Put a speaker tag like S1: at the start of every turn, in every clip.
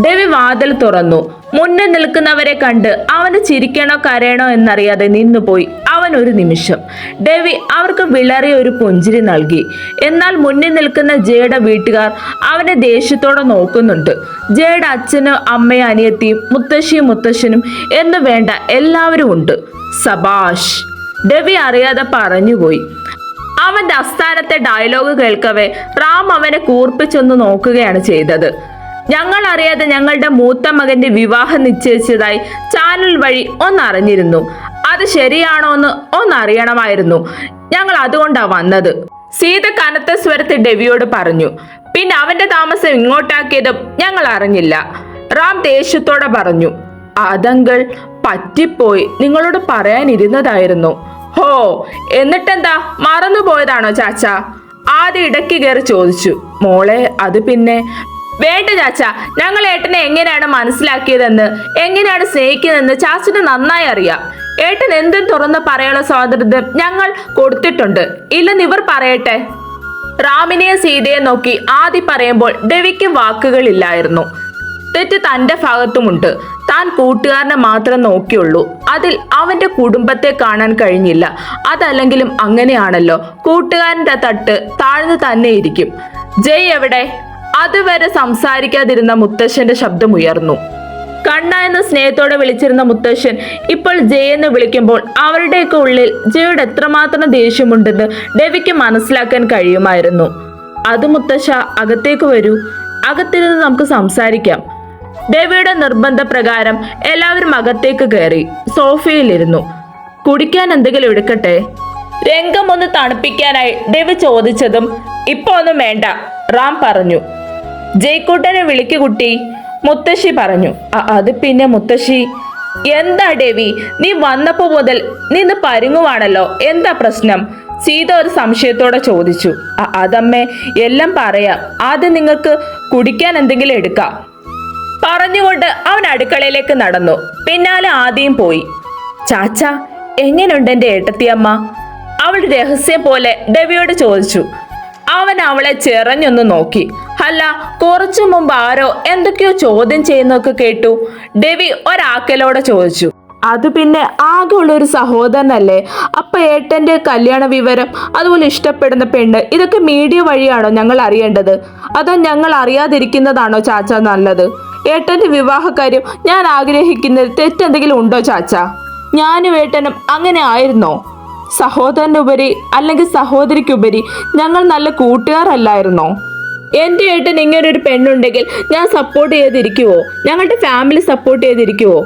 S1: രവി വാതിൽ തുറന്നു. മുന്നിൽ നിൽക്കുന്നവരെ കണ്ട് അവന് ചിരിക്കണോ കരയണോ എന്നറിയാതെ നിന്നുപോയി അവൻ ഒരു നിമിഷം. രവി അവർക്ക് വിളറിയ ഒരു പുഞ്ചിരി നൽകി. എന്നാൽ മുന്നിൽ നിൽക്കുന്ന ജയുടെ വീട്ടുകാർ അവനെ ദേഷ്യത്തോടെ നോക്കുന്നുണ്ട്. ജയുടെ അച്ഛനും അമ്മയും അനിയത്തിയും മുത്തശ്ശിയും മുത്തശ്ശനും എന്ന് വേണ്ട എല്ലാവരും ഉണ്ട്. സബാഷ്, രവി അറിയാതെ പറഞ്ഞുപോയി. അവന്റെ അസ്ഥാനത്തെ ഡയലോഗ് കേൾക്കവേ റാം അവനെ കൂർപ്പിച്ചൊന്ന് നോക്കുകയാണ് ചെയ്തത്. ഞങ്ങൾ അറിയാതെ ഞങ്ങളുടെ മൂത്ത മകന്റെ വിവാഹം നിശ്ചയിച്ചതായി ചാനൽ വഴി ഒന്നറിഞ്ഞിരുന്നു. അത് ശരിയാണോ എന്ന് ഒന്നറിയണമായിരുന്നു. ഞങ്ങൾ അതുകൊണ്ടാ വന്നത്. സീത കനത്ത സ്വരത്തിൽ രവിയോട് പറഞ്ഞു. പിന്നെ അവന്റെ താമസം ഇങ്ങോട്ടാക്കിയതും ഞങ്ങൾ അറിഞ്ഞില്ല. റാം ദേഷ്യത്തോടെ പറഞ്ഞു. അതങ്കിൾ, പറ്റിപ്പോയി, നിങ്ങളോട് പറയാനിരുന്നതായിരുന്നു. ഹോ, എന്നിട്ടെന്താ, മറന്നുപോയതാണോ ചാച്ച? ആദ്യം ഇടയ്ക്ക് കയറി ചോദിച്ചു. മോളെ, അത് പിന്നെ വേണ്ട ചാച്ച, ഞങ്ങൾ ഏട്ടനെ എങ്ങനെയാണ് മനസ്സിലാക്കിയതെന്ന്, എങ്ങനെയാണ് സ്നേഹിക്കുന്നതെന്ന് ചാച്ചന് നന്നായി അറിയാം. ഏട്ടൻ എന്തും തുറന്ന് പറയാനുള്ള സ്വാതന്ത്ര്യം ഞങ്ങൾ കൊടുത്തിട്ടുണ്ട്. ഇല്ലെന്ന് ഇവർ പറയട്ടെ. റാമിനെയും സീതയെ നോക്കി ആദി പറയുമ്പോൾ രവിക്ക് വാക്കുകളില്ലായിരുന്നു. തെറ്റ് തന്റെ ഭാഗത്തുമുണ്ട്. താൻ കൂട്ടുകാരനെ മാത്രം നോക്കിയുള്ളൂ. അതിൽ അവന്റെ കുടുംബത്തെ കാണാൻ കഴിഞ്ഞില്ല. അതല്ലെങ്കിലും അങ്ങനെയാണല്ലോ, കൂട്ടുകാരന്റെ തട്ട് താഴ്ന്നു തന്നെ ഇരിക്കും. ജയ് എവിടെ? അതുവരെ സംസാരിക്കാതിരുന്ന മുത്തശ്ശന്റെ ശബ്ദം ഉയർന്നു. കണ്ണ എന്ന് സ്നേഹത്തോടെ വിളിച്ചിരുന്ന മുത്തശ്ശൻ ഇപ്പോൾ ജയ് എന്ന് വിളിക്കുമ്പോൾ അവരുടെയൊക്കെ ഉള്ളിൽ ജയോട് എത്രമാത്രം ദേഷ്യമുണ്ടെന്ന് രവിക്ക് മനസ്സിലാക്കാൻ കഴിയുമായിരുന്നു. അത് മുത്തശ്ശ, അകത്തേക്ക് വരൂ, അകത്തിരുന്ന് നമുക്ക് സംസാരിക്കാം. രവിയുടെ നിർബന്ധപ്രകാരം എല്ലാവരും അകത്തേക്ക് കയറി സോഫയിലിരുന്നു. കുടിക്കാൻ എന്തെങ്കിലും എടുക്കട്ടെ? രംഗം ഒന്ന് തണുപ്പിക്കാനായി രവി ചോദിച്ചതും ഇപ്പൊ ഒന്നും വേണ്ട, റാം പറഞ്ഞു. ജയ്ക്കൂട്ടനെ വിളിക്കു കുട്ടി, മുത്തശ്ശി പറഞ്ഞു. അത് പിന്നെ മുത്തശ്ശി. എന്താ രവി, നീ വന്നപ്പോ മുതൽ നിന്ന് പരുങ്ങുവാണല്ലോ, എന്താ പ്രശ്നം? സീത ഒരു സംശയത്തോടെ ചോദിച്ചു. അതമ്മേ, എല്ലാം പറയാം. ആദ്യം നിങ്ങൾക്ക് കുടിക്കാൻ എന്തെങ്കിലും എടുക്കാം. പറഞ്ഞുകൊണ്ട് അവൻ അടുക്കളയിലേക്ക് നടന്നു. പിന്നാലെ ആദ്യം പോയി. ചാച്ച, എങ്ങനെയുണ്ട് എൻ്റെ ഏട്ടത്തിയമ്മ? അവൾ രഹസ്യം പോലെ രവിയോട് ചോദിച്ചു. അവൻ അവളെ ചെറഞ്ഞൊന്ന് നോക്കി. അല്ല, കുറച്ചു മുമ്പ് ആരോ എന്തൊക്കെയോ ചോദ്യം ചെയ്യുന്നൊക്കെ കേട്ടു. രവി ഒരാക്കലോടെ ചോദിച്ചു. അത് പിന്നെ ആകെ ഉള്ളൊരു സഹോദരനല്ലേ? അപ്പൊ ഏട്ടന്റെ കല്യാണ വിവരം, അതുപോലെ ഇഷ്ടപ്പെടുന്ന പെണ്ണ്, ഇതൊക്കെ മീഡിയ വഴിയാണോ ഞങ്ങൾ അറിയേണ്ടത്? അതോ ഞങ്ങൾ അറിയാതിരിക്കുന്നതാണോ ചാച്ച നല്ലത്? ഏട്ടന്റെ വിവാഹകാര്യം ഞാൻ ആഗ്രഹിക്കുന്നത് തെറ്റെന്തെങ്കിലും ഉണ്ടോ ചാച്ച? ഞാനും ഏട്ടനും അങ്ങനെ ആയിരുന്നോ? സഹോദരനുപരി അല്ലെങ്കിൽ സഹോദരിക്കുപരി ഞങ്ങൾ നല്ല കൂട്ടുകാരല്ലായിരുന്നോ? എൻ്റെ ഏട്ടൻ ഇങ്ങനൊരു പെണ്ണുണ്ടെങ്കിൽ ഞാൻ സപ്പോർട്ട് ചെയ്തിരിക്കുവോ? ഞങ്ങളുടെ ഫാമിലി സപ്പോർട്ട് ചെയ്തിരിക്കുവോ?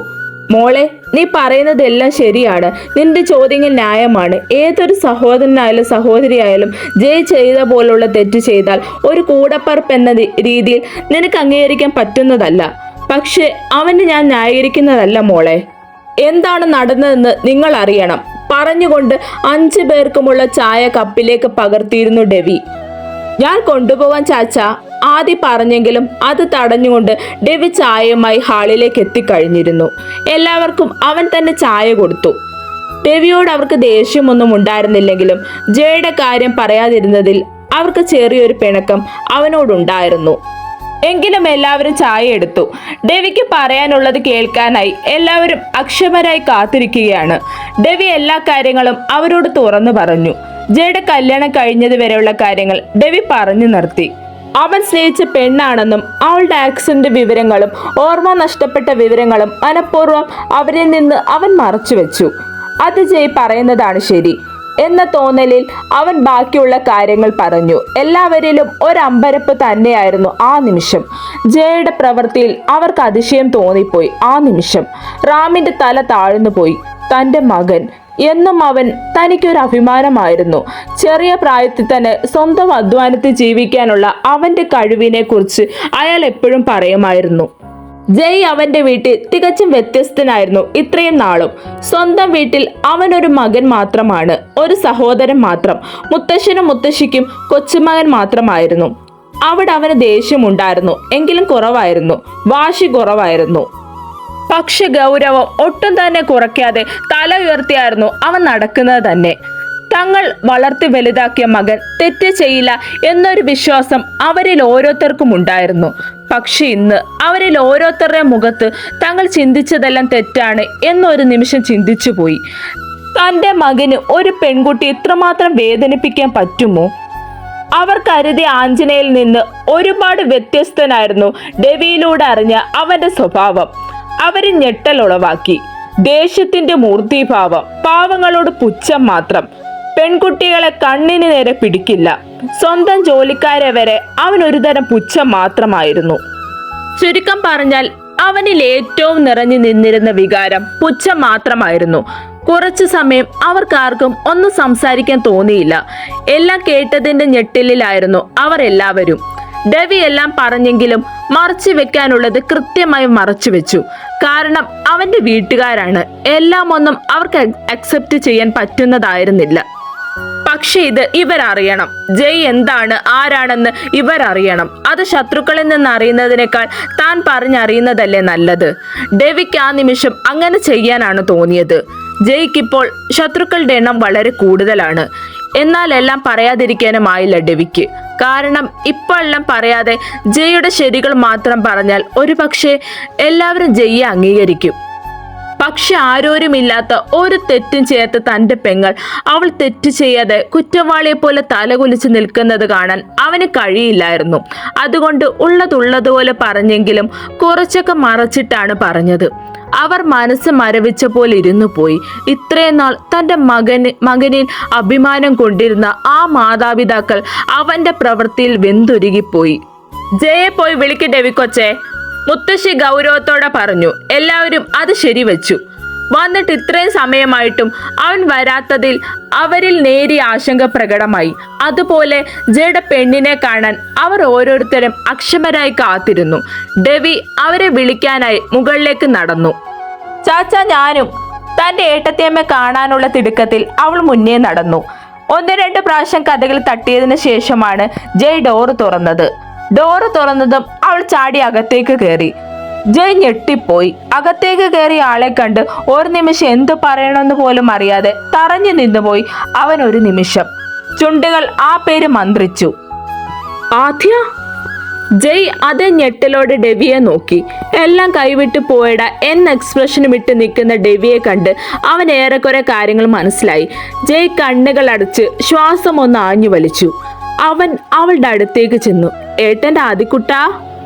S1: മോളെ, നീ പറയുന്നതെല്ലാം ശരിയാണ്. നിന്റെ ചോദ്യങ്ങൾ ന്യായമാണ്. ഏതൊരു സഹോദരനായാലും സഹോദരിയായാലും ജയ് ചെയ്ത പോലുള്ള തെറ്റ് ചെയ്താൽ ഒരു കൂടപ്പറപ്പ് എന്ന രീതിയിൽ നിനക്ക് അംഗീകരിക്കാൻ പറ്റുന്നതല്ല. പക്ഷെ അവന് ഞാൻ ന്യായീകരിക്കുന്നതല്ല മോളെ. എന്താണ് നടന്നതെന്ന് നിങ്ങൾ അറിയണം. പറഞ്ഞുകൊണ്ട് 5 പേർക്കുമുള്ള ചായ കപ്പിലേക്ക് പകർത്തിയിരുന്നു രവി. ഞാൻ കൊണ്ടുപോകാൻ ചാച്ച, ആദ്യം പറഞ്ഞെങ്കിലും അത് തടഞ്ഞുകൊണ്ട് രവി ചായയുമായി ഹാളിലേക്ക് എത്തിക്കഴിഞ്ഞിരുന്നു. എല്ലാവർക്കും അവൻ തന്നെ ചായ കൊടുത്തു. രവിയോട് അവർക്ക് ദേഷ്യമൊന്നും ഉണ്ടായിരുന്നില്ലെങ്കിലും ജയയുടെ കാര്യം പറയാതിരുന്നതിൽ അവർക്ക് ചെറിയൊരു പിണക്കം അവനോടുണ്ടായിരുന്നു. എങ്കിലും എല്ലാവരും ചായ എടുത്തു. രവിക്ക് പറയാനുള്ളത് കേൾക്കാനായി എല്ലാവരും അക്ഷമരായി കാത്തിരിക്കുകയാണ്. രവി എല്ലാ കാര്യങ്ങളും അവരോട് തുറന്നു പറഞ്ഞു. ജയയുടെ കല്യാണം കഴിഞ്ഞത് വരെയുള്ള കാര്യങ്ങൾ രവി പറഞ്ഞു നിർത്തി. അവൻ സ്നേഹിച്ച പെണ്ണാണെന്നും അവളുടെ ആക്സിഡന്റ് വിവരങ്ങളും ഓർമ്മ നഷ്ടപ്പെട്ട വിവരങ്ങളും മനഃപൂർവ്വം അവരിൽ നിന്ന് അവൻ മറച്ചുവെച്ചു. അത് ജയ് പറയുന്നതാണ് ശരി എന്ന തോന്നലിൽ അവൻ ബാക്കിയുള്ള കാര്യങ്ങൾ പറഞ്ഞു. എല്ലാവരിലും ഒരമ്പരപ്പ് തന്നെയായിരുന്നു ആ നിമിഷം. ജയയുടെ പ്രവൃത്തിയിൽ അവർക്ക് അതിശയം തോന്നിപ്പോയി. ആ നിമിഷം റാമിന്റെ തല താഴ്ന്നു പോയി. തൻ്റെ മകൻ എന്നും അവൻ തനിക്കൊരു അഭിമാനമായിരുന്നു. ചെറിയ പ്രായത്തിൽ തന്നെ സ്വന്തം അധ്വാനത്തിൽ ജീവിക്കാനുള്ള അവന്റെ കഴിവിനെ കുറിച്ച് അയാൾ എപ്പോഴും പറയുമായിരുന്നു. ജയ് അവന്റെ വീട്ടിൽ തികച്ചും വ്യത്യസ്തനായിരുന്നു. ഇത്രയും നാളും സ്വന്തം വീട്ടിൽ അവനൊരു മകൻ മാത്രമാണ്, ഒരു സഹോദരൻ മാത്രം. മുത്തശ്ശനും മുത്തശ്ശിക്കും കൊച്ചുമകൻ മാത്രമായിരുന്നു. അവിടെ അവന് ദേഷ്യമുണ്ടായിരുന്നു, എങ്കിലും കുറവായിരുന്നു. വാശി കുറവായിരുന്നു. പക്ഷെ ഗൗരവം ഒട്ടും തന്നെ കുറയ്ക്കാതെ തല ഉയർത്തിയായിരുന്നു അവൻ നടക്കുന്നത് തന്നെ. തങ്ങൾ വളർത്തി വലുതാക്കിയ മകൻ തെറ്റ് ചെയ്യില്ല എന്നൊരു വിശ്വാസം അവരിൽ ഓരോരുത്തർക്കും ഉണ്ടായിരുന്നു. പക്ഷെ ഇന്ന് അവരിൽ ഓരോരുത്തരുടെ മുഖത്ത് തങ്ങൾ ചിന്തിച്ചതെല്ലാം തെറ്റാണ് എന്നൊരു നിമിഷം ചിന്തിച്ചുപോയി. തൻ്റെ മകന് ഒരു പെൺകുട്ടി ഇത്രമാത്രം വേദനിപ്പിക്കാൻ പറ്റുമോ? അവർ കരുതിയ ആഞ്ജനയിൽ നിന്ന് ഒരുപാട് വ്യത്യസ്തനായിരുന്നു ഡെവിയിലൂടെ അറിഞ്ഞ അവന്റെ സ്വഭാവം. അവര് ഞെട്ടലുളവാക്കി. ദേഷ്യത്തിന്റെ മൂർത്തിഭാവം, പാവങ്ങളോട് പുച്ഛം മാത്രം. പെൺകുട്ടികളെ കണ്ണിന് നേരെ പിടിക്കില്ല. സ്വന്തം ജോലിക്കാരെ വരെ അവൻ ഒരുതരം പുച്ഛം മാത്രമായിരുന്നു. ചുരുക്കം പറഞ്ഞാൽ അവനിൽ ഏറ്റവും നിറഞ്ഞു നിന്നിരുന്ന വികാരം പുച്ഛം മാത്രമായിരുന്നു. കുറച്ചു സമയം അവർക്കാർക്കും ഒന്നും സംസാരിക്കാൻ തോന്നിയില്ല. എല്ലാം കേട്ടതിന്റെ ഞെട്ടലിലായിരുന്നു അവർ എല്ലാവരും. ഡെവി എല്ലാം പറഞ്ഞെങ്കിലും മറച്ചു വെക്കാനുള്ളത് കൃത്യമായി മറച്ചു വെച്ചു. കാരണം അവന്റെ വീട്ടുകാരാണ്. എല്ലാം ഒന്നും അവർക്ക് അക്സെപ്റ്റ് ചെയ്യാൻ പറ്റുന്നതായിരുന്നില്ല. പക്ഷെ ഇത് ഇവരറിയണം. ജയ് എന്താണ്, ആരാണെന്ന് ഇവരറിയണം. അത് ശത്രുക്കളിൽ നിന്ന് അറിയുന്നതിനേക്കാൾ താൻ പറഞ്ഞറിയുന്നതല്ലേ നല്ലത്. ഡെവിക്ക് ആ നിമിഷം അങ്ങനെ ചെയ്യാനാണ് തോന്നിയത്. ജയ്ക്കിപ്പോൾ ശത്രുക്കളുടെ എണ്ണം വളരെ കൂടുതലാണ്. എന്നാൽ എല്ലാം പറയാതിരിക്കാനുമായില്ല ഡെവിക്ക്. കാരണം ഇപ്പോൾ എല്ലാം പറയാതെ ജയ്യുടെ ശരികൾ മാത്രം പറഞ്ഞാൽ ഒരുപക്ഷെ എല്ലാവരും ജയ്യെ അംഗീകരിക്കും. പക്ഷെ ആരോരുമില്ലാത്ത ഒരു തെറ്റും ചെയ്യാത്ത തൻ്റെ പെങ്ങൾ അവൾ തെറ്റ് ചെയ്യാതെ കുറ്റവാളിയെ പോലെ തലകുലിച്ച് നിൽക്കുന്നത് കാണാൻ അവന് കഴിയില്ലായിരുന്നു. അതുകൊണ്ട് ഉള്ളതുള്ളതുപോലെ പറഞ്ഞെങ്കിലും കുറച്ചൊക്കെ മറച്ചിട്ടാണ് പറഞ്ഞത്. അവർ മനസ്സ് മരവിച്ച പോലെ ഇരുന്നു പോയി. ഇത്രയും നാൾ തൻ്റെ മകനിൽ അഭിമാനം കൊണ്ടിരുന്ന ആ മാതാപിതാക്കൾ അവന്റെ പ്രവൃത്തിയിൽ വെന്തുരുകിപ്പോയി. ജയെ പോയി വിളിക്ക് ഡെവിക്കൊച്ചേ, മുത്തശ്ശി ഗൗരവത്തോടെ പറഞ്ഞു. എല്ലാവരും അത് ശരിവെച്ചു. വന്നിട്ട് ഇത്രയും സമയമായിട്ടും അവൻ വരാത്തതിൽ അവരിൽ നേരിയ ആശങ്ക പ്രകടമായി. അതുപോലെ ജയുടെ പെണ്ണിനെ കാണാൻ അവർ ഓരോരുത്തരും അക്ഷമരായി കാത്തിരുന്നു. ഡെവി അവരെ വിളിക്കാനായി മുകളിലേക്ക് നടന്നു. ചാച്ച ഞാനും. തന്റെ ഏട്ടത്തിയമ്മ കാണാനുള്ള തിടുക്കത്തിൽ അവൾ മുന്നേ നടന്നു. 1-2 പ്രാവശ്യം കഥകൾ തട്ടിയതിനു ശേഷമാണ് ജയ് ഡോറ് തുറന്നത്. ഡോറ് തുറന്നതും അവൾ ചാടി അകത്തേക്ക് കയറി. ജയ് ഞെട്ടിപ്പോയി. അകത്തേക്ക് കയറിയ ആളെ കണ്ട് ഒരു നിമിഷം എന്തു പറയണമെന്ന് പോലും അറിയാതെ തറഞ്ഞു നിന്നുപോയി അവൻ. ഒരു നിമിഷം ചുണ്ടുകൾ ആ പേര് മന്ത്രിച്ചു. ആദ്യ. ജയ് അതേ ഞെട്ടലോടെ ഡെവിയെ നോക്കി. എല്ലാം കൈവിട്ട് പോയട എന്ന എക്സ്പ്രഷനും ഇട്ട് നിൽക്കുന്ന ഡെവിയെ കണ്ട് അവൻ ഏറെക്കുറെ കാര്യങ്ങൾ മനസ്സിലായി. ജയ് കണ്ണുകൾ അടച്ച് ശ്വാസം ഒന്ന് ആഞ്ഞു വലിച്ചു. അവൻ അവളുടെ അടുത്തേക്ക് ചെന്നു. ഏട്ടൻ്റെ ആദിക്കുട്ടാ.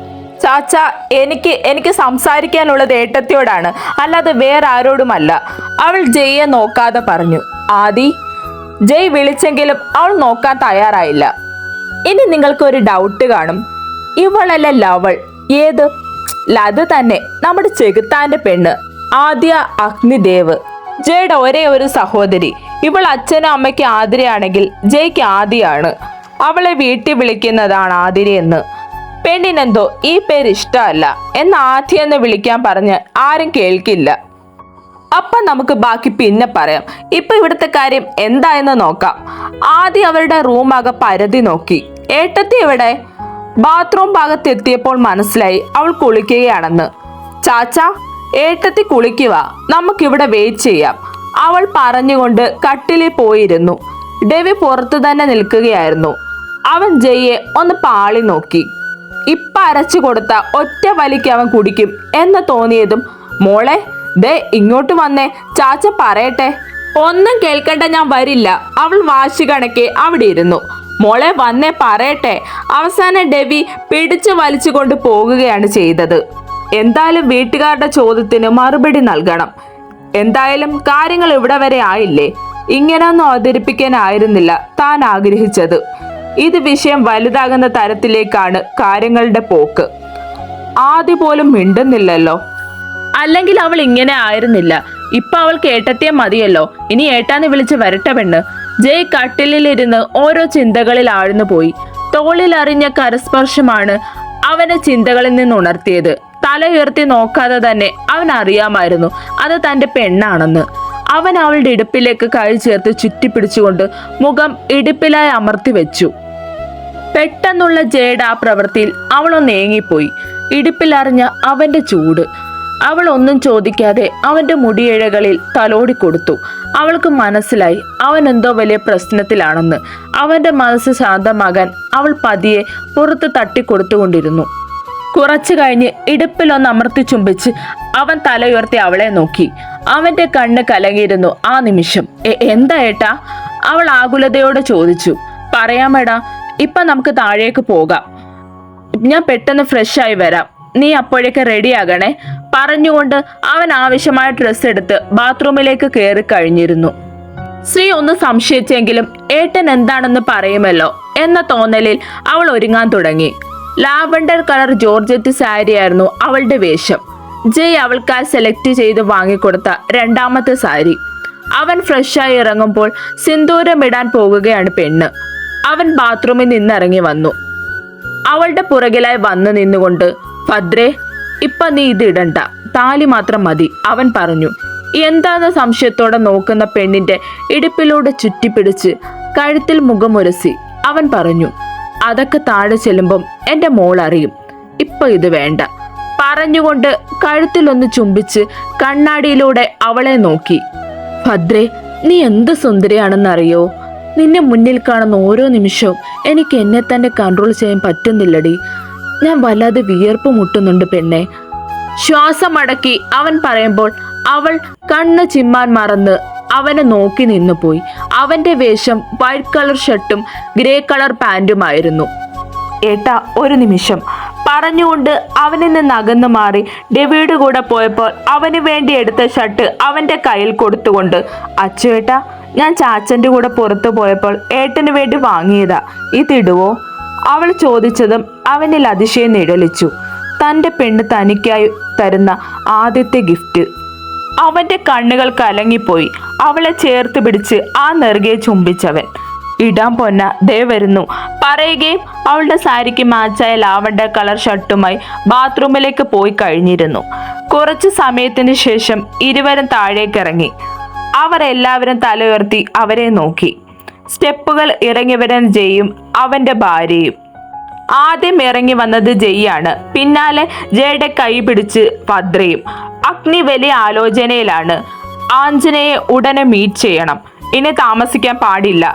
S1: ചാച്ച, എനിക്ക് സംസാരിക്കാനുള്ളത് ഏട്ടത്തിയോടാണ്, അല്ലാതെ വേറെ ആരോടുമല്ല. അവൾ ജയ്യെ നോക്കാതെ പറഞ്ഞു. ആദി. ജയ് വിളിച്ചെങ്കിലും അവൾ നോക്കാൻ തയ്യാറായില്ല. ഇനി നിങ്ങൾക്കൊരു ഡൗട്ട് കാണും. ഇവളല്ല ലവൾ. ഏത്? അത് തന്നെ, നമ്മുടെ ചെകുത്താന്റെ പെണ്ണ് ആദ്യ അഗ്നിദേവ്. ജയുടെ ഒരേ ഒരു സഹോദരി. ഇവൾ അച്ഛനും അമ്മയ്ക്ക് ആതിരയാണെങ്കിൽ ജയ്ക്ക് ആദിയാണ്. അവളെ വീട്ടിൽ വിളിക്കുന്നതാണ് ആതിര എന്ന്. പെണ്ണിനെന്തോ ഈ പേര് ഇഷ്ടമല്ല എന്ന് ആദ്യ എന്ന് വിളിക്കാൻ പറഞ്ഞ് ആരും കേൾക്കില്ല. അപ്പം നമുക്ക് ബാക്കി പിന്നെ പറയാം. ഇപ്പൊ ഇവിടുത്തെ കാര്യം എന്തായെന്ന് നോക്കാം. ആദ്യം അവരുടെ റൂമാകെ പരതി നോക്കി. ഏട്ടത്തി എവിടെ? ബാത്റൂം ഭാഗത്തെത്തിയപ്പോൾ മനസ്സിലായി അവൾ കുളിക്കുകയാണെന്ന്. ചാച്ച, ഏട്ടത്തി കുളിക്കുക, നമുക്കിവിടെ വെയിറ്റ് ചെയ്യാം, അവൾ പറഞ്ഞുകൊണ്ട് കട്ടിലിൽ പോയിരുന്നു. ഡെവി പുറത്തു തന്നെ നിൽക്കുകയായിരുന്നു. അവൻ ജയ്യെ ഒന്ന് പാളി നോക്കി. ഇപ്പം അരച്ചു കൊടുത്ത ഒറ്റ വലിക്ക് അവൻ കുടിക്കും എന്ന് തോന്നിയതും, മോളെ ദേ ഇങ്ങോട്ട് വന്നേ, ചാച്ച പറയട്ടെ. ഒന്നും കേൾക്കണ്ട, ഞാൻ വരില്ല. അവൾ വാശി കണക്കെ അവിടെ ഇരുന്നു. മോളെ വന്നേ പറയട്ടെ. അവസാനം ഡെവി പിടിച്ചു വലിച്ചു കൊണ്ട് പോകുകയാണ് ചെയ്തത്. എന്തായാലും വീട്ടുകാരുടെ ചോദ്യത്തിന് മറുപടി നൽകണം. എന്തായാലും കാര്യങ്ങൾ ഇവിടെ വരെ ആയില്ലേ. ഇങ്ങനൊന്നും അവതരിപ്പിക്കാനായിരുന്നില്ല താൻ ആഗ്രഹിച്ചത്. ഇത് വിഷയം വലുതാകുന്ന തരത്തിലേക്കാണ് കാര്യങ്ങളുടെ പോക്ക്. ആദ്യ പോലും മിണ്ടുന്നില്ലല്ലോ. അല്ലെങ്കിൽ അവൾ ഇങ്ങനെ ആയിരുന്നില്ല. ഇപ്പൊ അവൾ കേട്ടത്തിയ മതിയല്ലോ. ഇനി ഏട്ടാന്ന് വിളിച്ച് വരട്ടെ പെണ്ണ്. ജയ് കട്ടിലിരുന്ന് ഓരോ ചിന്തകളിൽ ആഴ്ന്നു പോയി. തോളിൽ അറിഞ്ഞ കരസ്പർശമാണ് അവനെ ചിന്തകളിൽ നിന്ന് ഉണർത്തിയത്. തല ഉയർത്തി നോക്കാതെ തന്നെ അവൻ അറിയാമായിരുന്നു അത് തൻ്റെ പെണ്ണാണെന്ന്. അവൻ അവളുടെ ഇടുപ്പിലേക്ക് കൈ ചേർത്ത് ചുറ്റിപ്പിടിച്ചുകൊണ്ട് മുഖം ഇടുപ്പിലായി അമർത്തി വെച്ചു. പെട്ടെന്നുള്ള ജയുടെ ആ പ്രവൃത്തിയിൽ അവളൊന്ന് ഏങ്ങിപ്പോയി. ഇടുപ്പിലറിഞ്ഞ അവന്റെ ചൂട്. അവൾ ഒന്നും ചോദിക്കാതെ അവന്റെ മുടിയിഴകളിൽ തലോടി കൊടുത്തു. അവൾക്ക് മനസ്സിലായി അവൻ എന്തോ വലിയ പ്രശ്നത്തിലാണെന്ന്. അവന്റെ മനസ്സ് ശാന്തമാകാൻ അവൾ പതിയെ പുറത്ത് തട്ടിക്കൊടുത്തുകൊണ്ടിരുന്നു. കുറച്ചു കഴിഞ്ഞ് ഇടുപ്പിലൊന്ന് അമർത്തി ചുംബിച്ച് അവൻ തലയുയർത്തി അവളെ നോക്കി. അവന്റെ കണ്ണ് കലങ്ങിയിരുന്നു ആ നിമിഷം. എന്താ ഏട്ടാ? അവൾ ആകുലതയോടെ ചോദിച്ചു. പറയാമേടാ, ഇപ്പൊ നമുക്ക് താഴേക്ക് പോകാം. ഞാൻ പെട്ടെന്ന് ഫ്രഷ് ആയി വരാം. നീ അപ്പോഴേക്ക് റെഡിയാകണേ. പറഞ്ഞുകൊണ്ട് അവൻ ആവശ്യമായ ഡ്രസ്സ് എടുത്ത് ബാത്റൂമിലേക്ക് കയറി കഴിഞ്ഞിരുന്നു. ശ്രീ ഒന്ന് സംശയിച്ചെങ്കിലും ഏട്ടൻ എന്താണെന്ന് പറയുമല്ലോ എന്ന തോന്നലിൽ അവൾ ഒരുങ്ങാൻ തുടങ്ങി. ലാവണ്ടർ കളർ ജോർജറ്റ് സാരിയായിരുന്നു അവളുടെ വേഷം. ജയ് അവൾക്കായി സെലക്ട് ചെയ്ത് വാങ്ങിക്കൊടുത്ത രണ്ടാമത്തെ സാരി. അവൻ ഫ്രഷായി ഇറങ്ങുമ്പോൾ സിന്ദൂരമിടാൻ പോകുകയാണ് പെണ്ണ്. അവൻ ബാത്റൂമിൽ നിന്നിറങ്ങി വന്നു. അവളുടെ പുറകിലായി വന്നു നിന്നുകൊണ്ട്, ഭദ്രേ, ഇപ്പൊ നീ ഇത് ഇടണ്ട, താലി മാത്രം മതി, അവൻ പറഞ്ഞു. എന്താന്ന് സംശയത്തോടെ നോക്കുന്ന പെണ്ണിന്റെ ഇടുപ്പിലൂടെ ചുറ്റിപ്പിടിച്ച് കഴുത്തിൽ മുഖമുരസി അവൻ പറഞ്ഞു. അതൊക്കെ താഴെ ചെല്ലുമ്പം എന്റെ മോൾ അറിയും, ഇപ്പൊ ഇത് വേണ്ട, പറഞ്ഞുകൊണ്ട് കഴുത്തിലൊന്ന് ചുംബിച്ച് കണ്ണാടിയിലൂടെ അവളെ നോക്കി. ഭദ്രേ, നീ എന്ത് സുന്ദരിയാണെന്നറിയോ? നിന്നെ മുന്നിൽ കാണുന്ന ഓരോ നിമിഷവും എനിക്ക് എന്നെ തന്നെ കൺട്രോൾ ചെയ്യാൻ പറ്റുന്നില്ലടി. ഞാൻ വല്ലാതെ വിയർപ്പ് മുട്ടുന്നുണ്ട് പെണ്ണെ. ശ്വാസം അടക്കി അവൻ പറയുമ്പോൾ അവൾ കണ്ണ് ചിമ്മാൻ മറന്ന് അവനെ നോക്കി നിന്നുപോയി. അവന്റെ വേഷം വൈറ്റ് കളർ ഷർട്ടും ഗ്രേ കളർ പാൻറ്റുമായിരുന്നു. ഏട്ടാ, ഒരു നിമിഷം, പറഞ്ഞുകൊണ്ട് അവനിൽ നിന്ന് അകന്നു മാറി ഡെവിയുടെ കൂടെ പോയപ്പോൾ അവന് വേണ്ടി എടുത്ത ഷർട്ട് അവന്റെ കയ്യിൽ കൊടുത്തുകൊണ്ട്, അച്ചുവേട്ടാ, ഞാൻ ചാച്ചന്റെ കൂടെ പുറത്തു പോയപ്പോൾ ഏട്ടന് വേണ്ടി വാങ്ങിയതാ, ഇതിടുവോ? അവൾ ചോദിച്ചതും അവനിൽ അതിശയം നിഴലിച്ചു. തന്റെ പെണ്ണ് തനിക്കായി തരുന്ന ആദ്യത്തെ ഗിഫ്റ്റ്. അവന്റെ കണ്ണുകൾ കലങ്ങിപ്പോയി. അവളെ ചേർത്ത് പിടിച്ച് ആ നെറുകയെ ചുംബിച്ചവൻ. ഇടാൻ പൊന്ന, ദേ വരുന്നു പറയുകയും അവളുടെ സാരിക്ക് മാച്ചായ ലാവണ്ടർ കളർ ഷർട്ടുമായി ബാത്റൂമിലേക്ക് പോയി കഴിഞ്ഞിരുന്നു. കുറച്ചു സമയത്തിന് ശേഷം ഇരുവരും താഴേക്കിറങ്ങി. അവർ എല്ലാവരും തല ഉയർത്തി അവരെ നോക്കി. സ്റ്റെപ്പുകൾ ഇറങ്ങി വരാൻ ജയ്യും അവന്റെ ഭാര്യയും. ആദ്യം ഇറങ്ങി വന്നത് ജയ്യാണ്. പിന്നാലെ ജയുടെ കൈ പിടിച്ച് ഭദ്രയും. അഗ്നി വലിയ ആലോചനയിലാണ്. ആഞ്ജനയെ ഉടനെ മീറ്റ് ചെയ്യണം. ഇനി താമസിക്കാൻ പാടില്ല.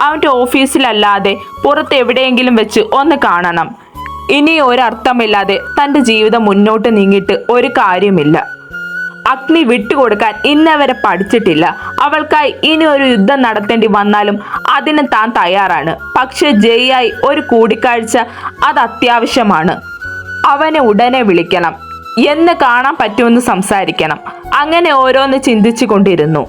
S1: അവന്റെ ഓഫീസിലല്ലാതെ പുറത്ത് എവിടെയെങ്കിലും വെച്ച് ഒന്ന് കാണണം. ഇനി ഒരർത്ഥമില്ലാതെ തൻ്റെ ജീവിതം മുന്നോട്ട് നീങ്ങിയിട്ട് ഒരു കാര്യമില്ല. അഗ്നി വിട്ടുകൊടുക്കാൻ ഇന്നവരെ പഠിച്ചിട്ടില്ല. അവൾക്കായി ഇനി ഒരു യുദ്ധം നടത്തേണ്ടി വന്നാലും അതിന് താൻ തയ്യാറാണ്. പക്ഷെ ജയ്യായി ഒരു കൂടിക്കാഴ്ച അത് അത്യാവശ്യമാണ്. അവനെ ഉടനെ വിളിക്കണം. എന്ന് കാണാൻ പറ്റുമെന്ന് സംസാരിക്കണം. അങ്ങനെ ഓരോന്ന് ചിന്തിച്ചു കൊണ്ടിരുന്നു.